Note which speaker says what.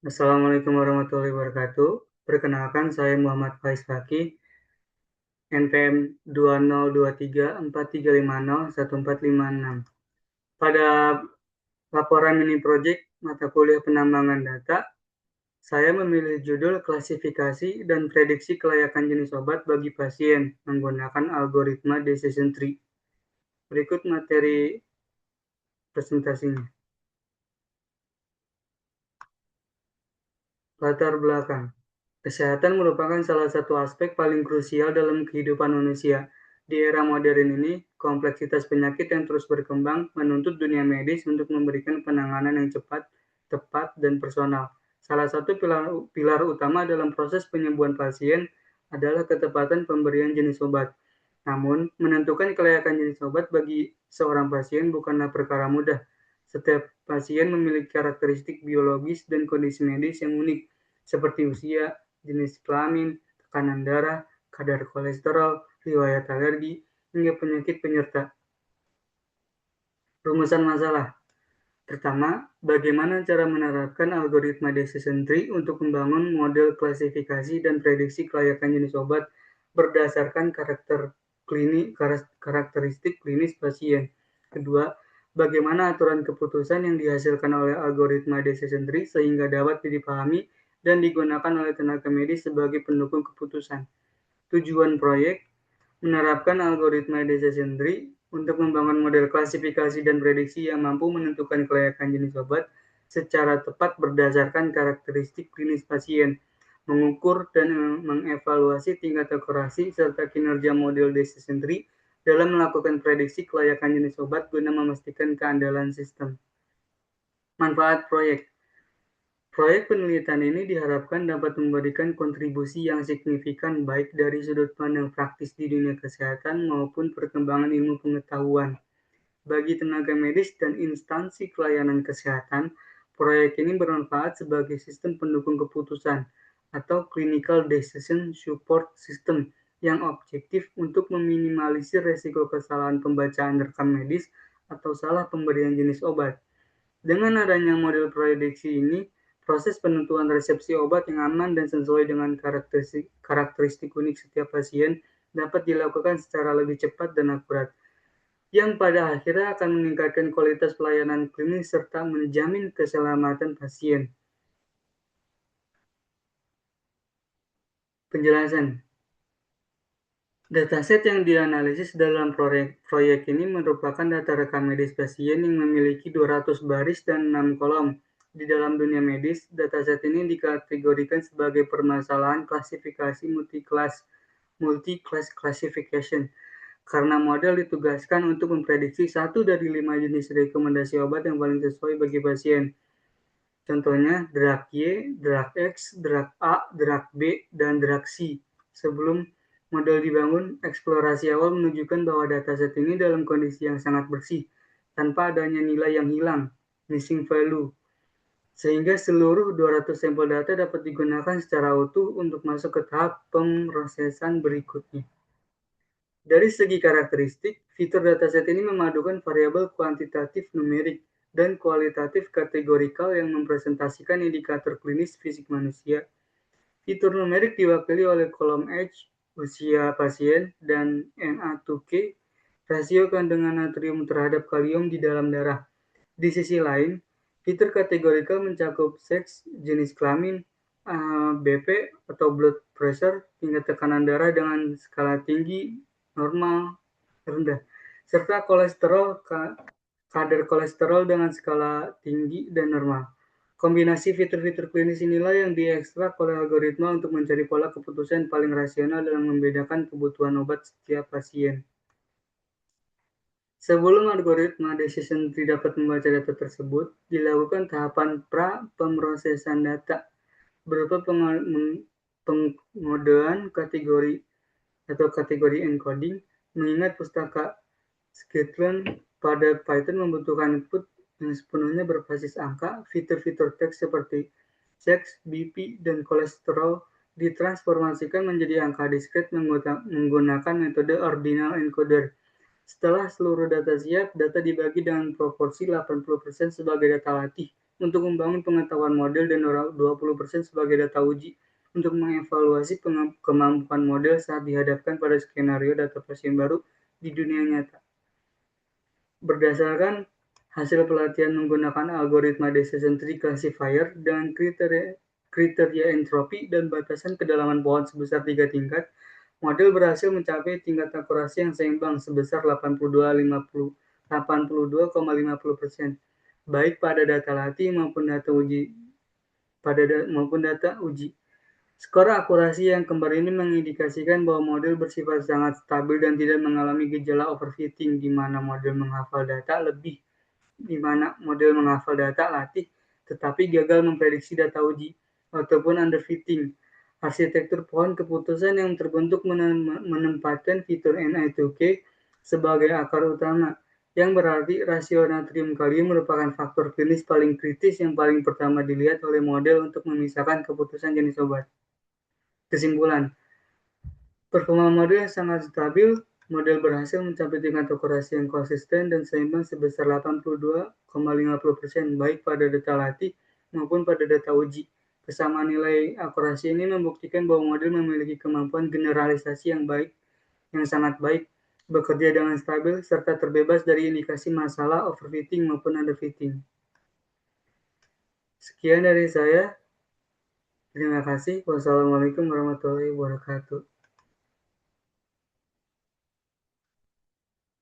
Speaker 1: Assalamualaikum warahmatullahi wabarakatuh. Perkenalkan, saya Muhammad Faiz Fakih, NPM 202343501456. Pada laporan mini project mata kuliah penambangan data, saya memilih judul klasifikasi dan prediksi kelayakan jenis obat bagi pasien menggunakan algoritma decision tree. Berikut materi presentasinya. Latar belakang. Kesehatan merupakan salah satu aspek paling krusial dalam kehidupan manusia. Di era modern ini, kompleksitas penyakit yang terus berkembang menuntut dunia medis untuk memberikan penanganan yang cepat, tepat, dan personal. Salah satu pilar utama dalam proses penyembuhan pasien adalah ketepatan pemberian jenis obat. Namun, menentukan kelayakan jenis obat bagi seorang pasien bukanlah perkara mudah. Setiap pasien memiliki karakteristik biologis dan kondisi medis yang unik, seperti usia, jenis kelamin, tekanan darah, kadar kolesterol, riwayat alergi, hingga penyakit penyerta. Rumusan masalah. Pertama, bagaimana cara menerapkan algoritma decision tree untuk membangun model klasifikasi dan prediksi kelayakan jenis obat berdasarkan karakteristik klinis pasien. Kedua, bagaimana aturan keputusan yang dihasilkan oleh algoritma decision tree sehingga dapat dipahami dan digunakan oleh tenaga medis sebagai pendukung keputusan. Tujuan proyek menerapkan algoritma decision tree untuk membangun model klasifikasi dan prediksi yang mampu menentukan kelayakan jenis obat secara tepat berdasarkan karakteristik klinis pasien, mengukur dan mengevaluasi tingkat akurasi serta kinerja model decision tree dalam melakukan prediksi kelayakan jenis obat guna memastikan keandalan sistem. Manfaat proyek. Proyek penelitian ini diharapkan dapat memberikan kontribusi yang signifikan baik dari sudut pandang praktis di dunia kesehatan maupun perkembangan ilmu pengetahuan. Bagi tenaga medis dan instansi pelayanan kesehatan, proyek ini bermanfaat sebagai sistem pendukung keputusan atau Clinical Decision Support System yang objektif untuk meminimalisir resiko kesalahan pembacaan rekam medis atau salah pemberian jenis obat. Dengan adanya model prediksi ini, proses penentuan resepsi obat yang aman dan sesuai dengan karakteristik unik setiap pasien dapat dilakukan secara lebih cepat dan akurat, yang pada akhirnya akan meningkatkan kualitas pelayanan klinis serta menjamin keselamatan pasien. Penjelasan. Dataset yang dianalisis dalam proyek ini merupakan data rekam medis pasien yang memiliki 200 baris dan 6 kolom. Di dalam dunia medis, dataset ini dikategorikan sebagai permasalahan klasifikasi multi-class classification, karena model ditugaskan untuk memprediksi 1 dari 5 jenis rekomendasi obat yang paling sesuai bagi pasien. Contohnya, drug Y, drug X, drug A, drug B, dan drug C. Sebelum model dibangun, eksplorasi awal menunjukkan bahwa dataset ini dalam kondisi yang sangat bersih, tanpa adanya nilai yang hilang, missing value, sehingga seluruh 200 sampel data dapat digunakan secara utuh untuk masuk ke tahap pemrosesan berikutnya. Dari segi karakteristik, fitur dataset ini memadukan variabel kuantitatif numerik dan kualitatif kategorikal yang mempresentasikan indikator klinis fisik manusia. Fitur numerik diwakili oleh kolom age, usia pasien, dan Na2K, rasio kandungan natrium terhadap kalium di dalam darah. Di sisi lain, fitur kategorikal mencakup seks, jenis kelamin, BP atau blood pressure, tingkat tekanan darah dengan skala tinggi, normal, rendah, serta kadar kolesterol dengan skala tinggi dan normal. Kombinasi fitur-fitur klinis inilah yang diekstrak oleh algoritma untuk mencari pola keputusan paling rasional dalam membedakan kebutuhan obat setiap pasien. Sebelum algoritma decision tree dapat membaca data tersebut, dilakukan tahapan pra-pemrosesan data berupa pengodean kategori atau kategori encoding, mengingat pustaka Scikit-learn pada Python membutuhkan input yang sepenuhnya berbasis angka. Fitur-fitur teks seperti seks, BP, dan kolesterol ditransformasikan menjadi angka diskret menggunakan metode ordinal encoder. Setelah seluruh data siap, data dibagi dengan proporsi 80% sebagai data latih untuk membangun pengetahuan model dan 20% sebagai data uji untuk mengevaluasi kemampuan model saat dihadapkan pada skenario data pasien baru di dunia nyata. Berdasarkan hasil pelatihan menggunakan algoritma decision tree classifier dengan kriteria entropi dan batasan kedalaman pohon sebesar 3 tingkat, model berhasil mencapai tingkat akurasi yang seimbang sebesar 82,50%, baik pada data latih maupun data uji. Skor akurasi yang kembar ini mengindikasikan bahwa model bersifat sangat stabil dan tidak mengalami gejala overfitting di mana model menghafal data latih tetapi gagal memprediksi data uji, ataupun underfitting. Arsitektur pohon keputusan yang terbentuk menempatkan fitur Ni2K sebagai akar utama, yang berarti rasio natrium kalium merupakan faktor klinis paling kritis yang paling pertama dilihat oleh model untuk memisahkan keputusan jenis obat. Kesimpulan, performa model yang sangat stabil, model berhasil mencapai tingkat akurasi yang konsisten dan seimbang sebesar 82,50% baik pada data latih maupun pada data uji. Kesamaan nilai akurasi ini membuktikan bahwa model memiliki kemampuan generalisasi yang sangat baik, bekerja dengan stabil, serta terbebas dari indikasi masalah overfitting maupun underfitting. Sekian dari saya. Terima kasih. Wassalamualaikum warahmatullahi wabarakatuh.